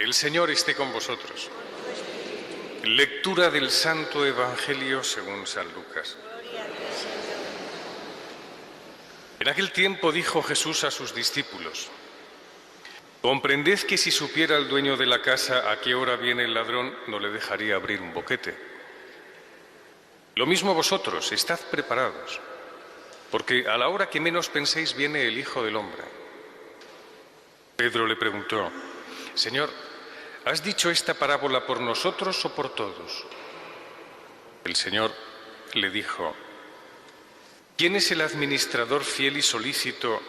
El Señor esté con vosotros. Lectura del Santo Evangelio según San Lucas. En aquel tiempo dijo Jesús a sus discípulos: «Comprended que si supiera el dueño de la casa a qué hora viene el ladrón, no le dejaría abrir un boquete. Lo mismo vosotros, estad preparados, porque a la hora que menos penséis viene el Hijo del Hombre». Pedro le preguntó: «Señor, ¿has dicho esta parábola por nosotros o por todos?». El Señor le dijo: «¿Quién es el administrador fiel y solícito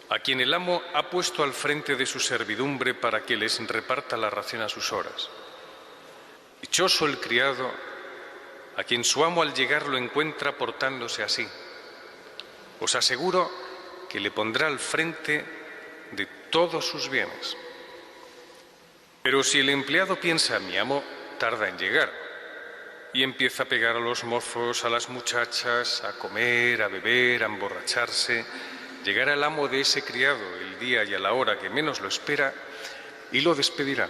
a quien el amo ha puesto al frente de su servidumbre para que les reparta la ración a sus horas? Dichoso el criado a quien su amo al llegar lo encuentra portándose así. Os aseguro que le pondrá al frente de todos sus bienes. Pero si el empleado piensa, mi amo tarda en llegar, y empieza a pegar a los mozos, a las muchachas, a comer, a beber, a emborracharse, llegará el amo de ese criado el día y a la hora que menos lo espera y lo despedirá,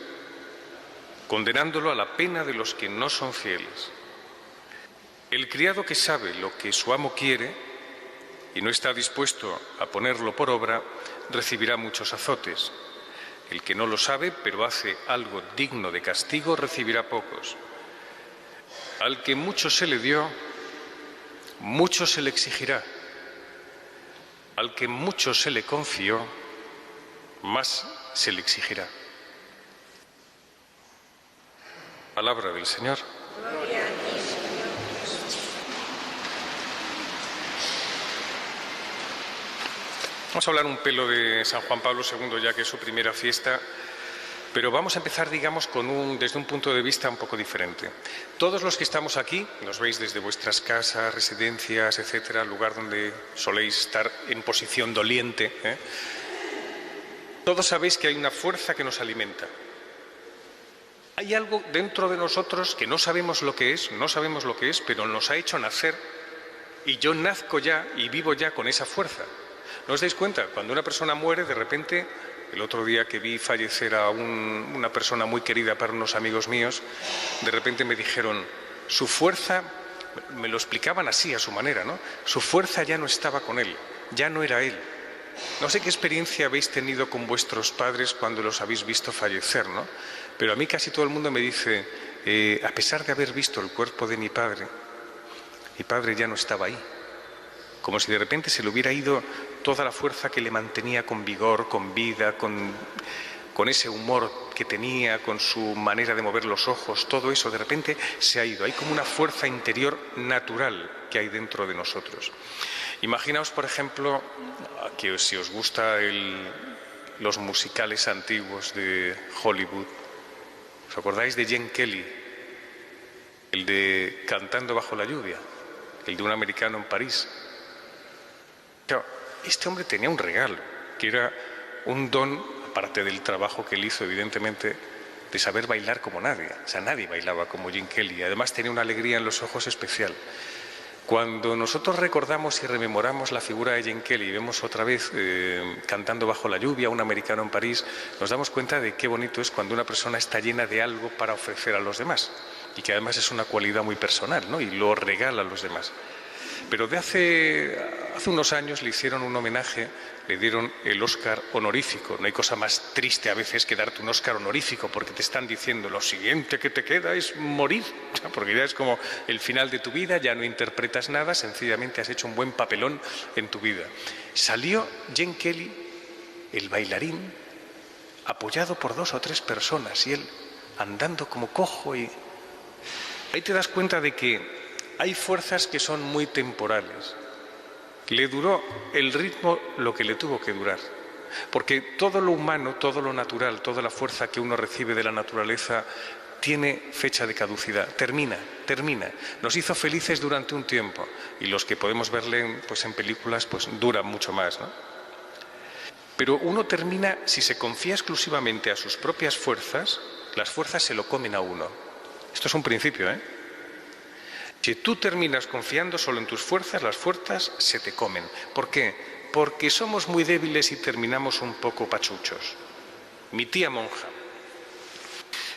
condenándolo a la pena de los que no son fieles. El criado que sabe lo que su amo quiere y no está dispuesto a ponerlo por obra, recibirá muchos azotes. El que no lo sabe, pero hace algo digno de castigo, recibirá pocos. Al que mucho se le dio, mucho se le exigirá. Al que mucho se le confió, más se le exigirá». Palabra del Señor. Gloria a ti, Señor Jesús. Vamos a hablar un pelo de San Juan Pablo II, ya que es su primera fiesta, pero vamos a empezar, digamos, desde un punto de vista un poco diferente. Todos los que estamos aquí, nos veis desde vuestras casas, residencias, etcétera, lugar donde soléis estar en posición doliente, todos sabéis que hay una fuerza que nos alimenta. Hay algo dentro de nosotros que no sabemos lo que es, pero nos ha hecho nacer, y yo nazco ya y vivo ya con esa fuerza. ¿No os dais cuenta? Cuando una persona muere, de repente, el otro día que vi fallecer a una persona muy querida para unos amigos míos, de repente me dijeron, su fuerza, me lo explicaban así, a su manera, ¿no? Su fuerza ya no estaba con él, ya no era él. No sé qué experiencia habéis tenido con vuestros padres cuando los habéis visto fallecer, ¿no? Pero a mí casi todo el mundo me dice, a pesar de haber visto el cuerpo de mi padre ya no estaba ahí. Como si de repente se le hubiera ido toda la fuerza que le mantenía con vigor, con vida, con ese humor que tenía, con su manera de mover los ojos, todo eso de repente se ha ido. Hay como una fuerza interior natural que hay dentro de nosotros. Imaginaos, por ejemplo, que si os gustan los musicales antiguos de Hollywood, ¿os acordáis de Gene Kelly? El de Cantando bajo la lluvia, el de un americano en París. Claro, este hombre tenía un regalo, que era un don, aparte del trabajo que él hizo, evidentemente, de saber bailar como nadie. O sea, nadie bailaba como Gene Kelly. Además, tenía una alegría en los ojos especial. Cuando nosotros recordamos y rememoramos la figura de Gene Kelly y vemos otra vez Cantando bajo la lluvia, un americano en París, nos damos cuenta de qué bonito es cuando una persona está llena de algo para ofrecer a los demás y que además es una cualidad muy personal, ¿no? Y lo regala a los demás. Pero hace unos años le hicieron un homenaje, le dieron el Oscar honorífico. No hay cosa más triste a veces que darte un Oscar honorífico, porque te están diciendo lo siguiente que te queda es morir, porque ya es como el final de tu vida, ya no interpretas nada, sencillamente has hecho un buen papelón en tu vida. Salió Gene Kelly, el bailarín, apoyado por 2 o 3 personas y él andando como cojo, y ahí te das cuenta de que hay fuerzas que son muy temporales. Le duró el ritmo lo que le tuvo que durar. Porque todo lo humano, todo lo natural, toda la fuerza que uno recibe de la naturaleza tiene fecha de caducidad. Termina. Nos hizo felices durante un tiempo. Y los que podemos verle pues, en películas, pues duran mucho más, ¿no? Pero uno termina, si se confía exclusivamente a sus propias fuerzas, las fuerzas se lo comen a uno. Esto es un principio, ¿eh? Si tú terminas confiando solo en tus fuerzas, las fuerzas se te comen. ¿Por qué? Porque somos muy débiles y terminamos un poco pachuchos. Mi tía monja,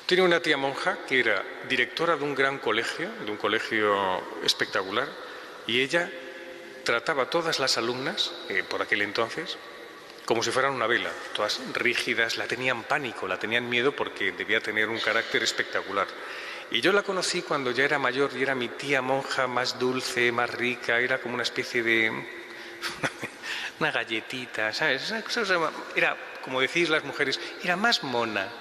Tenía una tía monja que era directora de un gran colegio, de un colegio espectacular, y ella trataba a todas las alumnas, por aquel entonces, como si fueran una vela, todas rígidas, la tenían pánico, la tenían miedo porque debía tener un carácter espectacular. Y yo la conocí cuando ya era mayor y era mi tía monja más dulce, más rica, era como una especie de... una galletita, ¿sabes? Era, como decís las mujeres, era más mona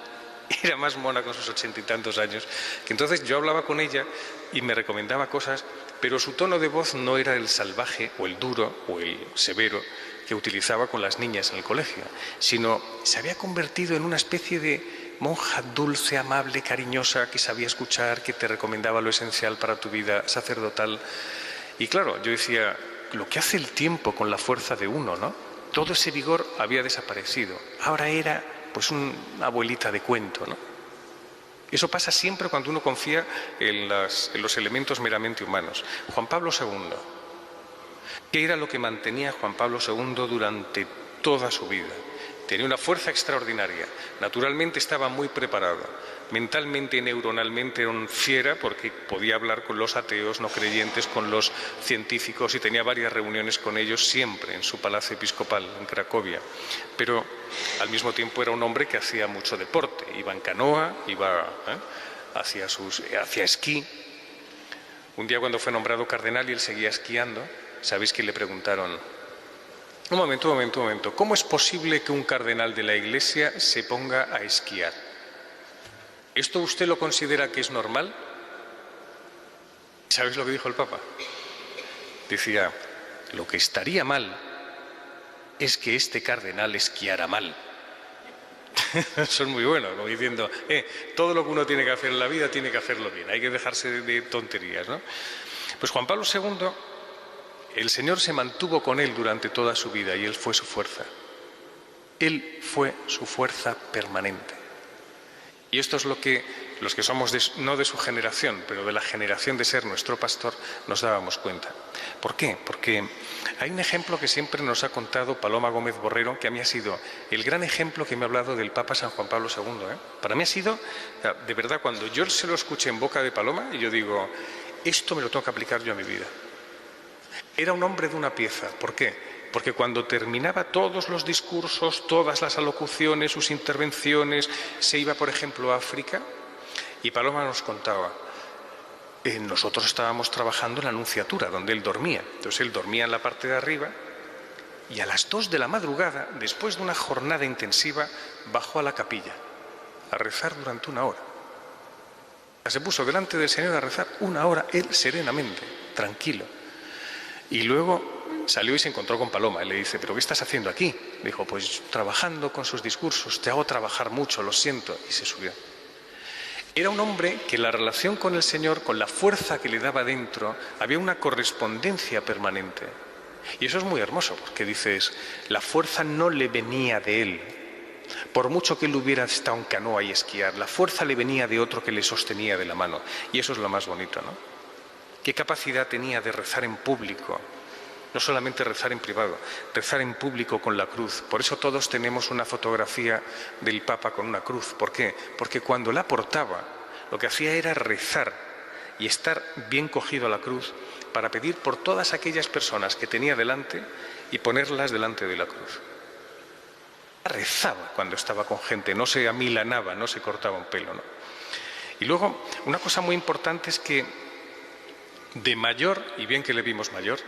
con sus 80 y tantos años, que entonces yo hablaba con ella y me recomendaba cosas, pero su tono de voz no era el salvaje o el duro o el severo que utilizaba con las niñas en el colegio, sino se había convertido en una especie de monja dulce, amable, cariñosa, que sabía escuchar, que te recomendaba lo esencial para tu vida sacerdotal. Y claro, yo decía, lo que hace el tiempo con la fuerza de uno, ¿no? Todo ese vigor había desaparecido. Ahora era, pues, una abuelita de cuento, ¿no? Eso pasa siempre cuando uno confía en los elementos meramente humanos. Juan Pablo II, ¿qué era lo que mantenía a Juan Pablo II durante toda su vida? Tenía una fuerza extraordinaria. Naturalmente estaba muy preparado. Mentalmente y neuronalmente era un fiera porque podía hablar con los ateos, no creyentes, con los científicos, y tenía varias reuniones con ellos siempre en su palacio episcopal en Cracovia. Pero al mismo tiempo era un hombre que hacía mucho deporte. Iba en canoa, hacía esquí. Un día cuando fue nombrado cardenal y él seguía esquiando, ¿sabéis que le preguntaron? Un momento. ¿Cómo es posible que un cardenal de la Iglesia se ponga a esquiar? ¿Esto usted lo considera que es normal? ¿Sabéis lo que dijo el Papa? Decía, lo que estaría mal es que este cardenal esquiara mal. Son muy buenos, como diciendo, todo lo que uno tiene que hacer en la vida tiene que hacerlo bien, hay que dejarse de tonterías, ¿no? Pues Juan Pablo II, el Señor se mantuvo con él durante toda su vida y él fue su fuerza. Él fue su fuerza permanente. Y esto es lo que los que somos no de su generación, pero de la generación de ser nuestro pastor, nos dábamos cuenta. ¿Por qué? Porque hay un ejemplo que siempre nos ha contado Paloma Gómez Borrero, que a mí ha sido el gran ejemplo que me ha hablado del Papa San Juan Pablo II. Para mí ha sido, de verdad, cuando yo se lo escuché en boca de Paloma, y yo digo, esto me lo tengo que aplicar yo a mi vida. Era un hombre de una pieza. ¿Por qué? Porque cuando terminaba todos los discursos, todas las alocuciones, sus intervenciones, se iba, por ejemplo, a África, y Paloma nos contaba, nosotros estábamos trabajando en la Nunciatura, donde él dormía. Entonces él dormía en la parte de arriba, y a las 2 de la madrugada, después de una jornada intensiva, bajó a la capilla a rezar durante 1 hora. Se puso delante del Señor a rezar 1 hora, él serenamente, tranquilo. Y luego salió y se encontró con Paloma. Él le dice, ¿pero qué estás haciendo aquí? Le dijo, pues trabajando con sus discursos, te hago trabajar mucho, lo siento. Y se subió. Era un hombre que en la relación con el Señor, con la fuerza que le daba dentro, había una correspondencia permanente. Y eso es muy hermoso, porque dices, la fuerza no le venía de él. Por mucho que él hubiera estado en canoa y esquiar, la fuerza le venía de otro que le sostenía de la mano. Y eso es lo más bonito, ¿no? ¿Qué capacidad tenía de rezar en público? No solamente rezar en privado, rezar en público con la cruz. Por eso todos tenemos una fotografía del Papa con una cruz. ¿Por qué? Porque cuando la portaba, lo que hacía era rezar y estar bien cogido a la cruz para pedir por todas aquellas personas que tenía delante y ponerlas delante de la cruz. Rezaba cuando estaba con gente, no se amilanaba, no se cortaba un pelo, ¿no? Y luego, una cosa muy importante es que de mayor, y bien que le vimos mayor,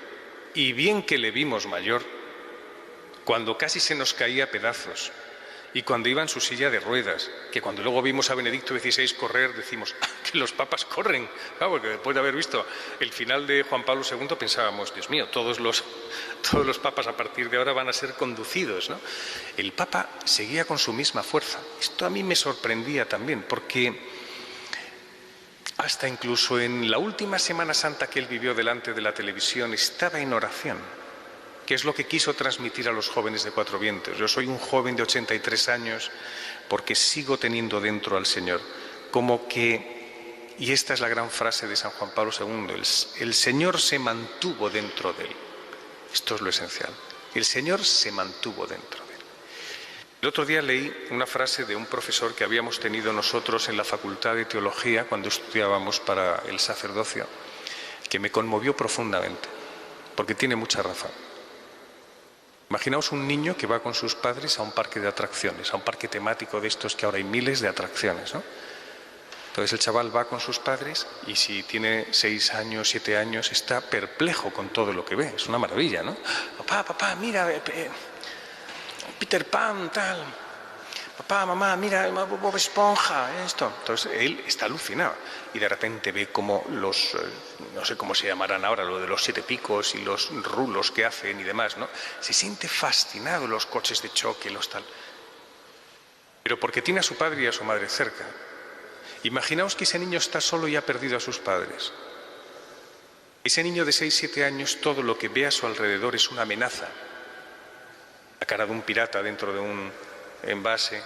cuando casi se nos caía a pedazos, y cuando iba en su silla de ruedas, que cuando luego vimos a Benedicto XVI correr, decimos, que los papas corren, claro, porque después de haber visto el final de Juan Pablo II pensábamos, Dios mío, todos los papas a partir de ahora van a ser conducidos, ¿no? El Papa seguía con su misma fuerza. Esto a mí me sorprendía también, porque hasta incluso en la última Semana Santa que él vivió delante de la televisión estaba en oración, que es lo que quiso transmitir a los jóvenes de Cuatro Vientos. Yo soy un joven de 83 años porque sigo teniendo dentro al Señor. Como que, y esta es la gran frase de San Juan Pablo II, el Señor se mantuvo dentro de él. Esto es lo esencial. El Señor se mantuvo dentro de él. El otro día leí una frase de un profesor que habíamos tenido nosotros en la Facultad de Teología cuando estudiábamos para el sacerdocio, que me conmovió profundamente, porque tiene mucha razón. Imaginaos un niño que va con sus padres a un parque de atracciones, a un parque temático de estos que ahora hay miles de atracciones, ¿no? Entonces el chaval va con sus padres y si tiene 6 años, 7 años, está perplejo con todo lo que ve. Es una maravilla, ¿no? Papá, mira, Peter Pan, tal. Papá, mamá, mira, Bob Esponja, esto. Entonces él está alucinado y de repente ve como los, no sé cómo se llamarán ahora, lo de los 7 picos y los rulos que hacen y demás, ¿no? Se siente fascinado, los coches de choque, los tal. Pero porque tiene a su padre y a su madre cerca. Imaginaos que ese niño está solo y ha perdido a sus padres. Ese niño de 6, 7 años, todo lo que ve a su alrededor es una amenaza. La cara de un pirata dentro de un envase, ¿eh?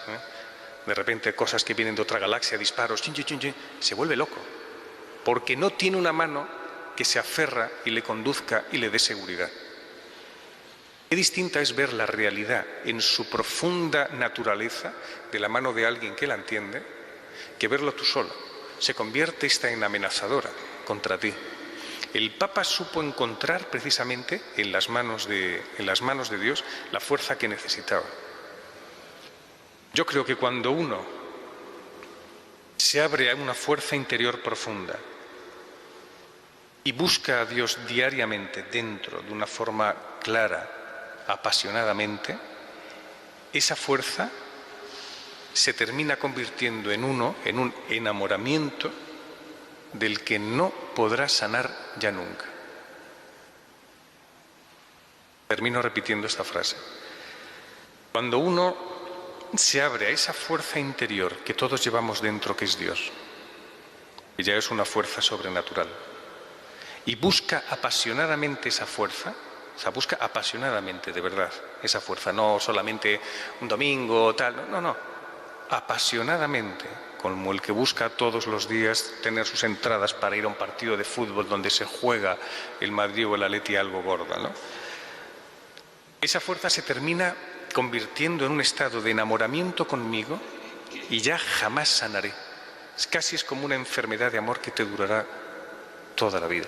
De repente cosas que vienen de otra galaxia, disparos, chin, chin, chin, chin. Se vuelve loco, porque no tiene una mano que se aferra y le conduzca y le dé seguridad. Qué distinta es ver la realidad en su profunda naturaleza de la mano de alguien que la entiende, que verlo tú solo. Se convierte esta en amenazadora contra ti. El Papa supo encontrar precisamente en las manos de Dios la fuerza que necesitaba. Yo creo que cuando uno se abre a una fuerza interior profunda y busca a Dios diariamente dentro de una forma clara, apasionadamente, esa fuerza se termina convirtiendo en un enamoramiento del que no podrá sanar ya nunca. Termino repitiendo esta frase. Cuando uno se abre a esa fuerza interior que todos llevamos dentro, que es Dios, que ya es una fuerza sobrenatural, y busca apasionadamente esa fuerza, o sea, busca apasionadamente, de verdad, esa fuerza, no solamente un domingo, tal, no, apasionadamente, como el que busca todos los días tener sus entradas para ir a un partido de fútbol donde se juega el Madrid o el Atleti algo gorda, ¿no? Esa fuerza se termina convirtiendo en un estado de enamoramiento conmigo y ya jamás sanaré. Casi es como una enfermedad de amor que te durará toda la vida.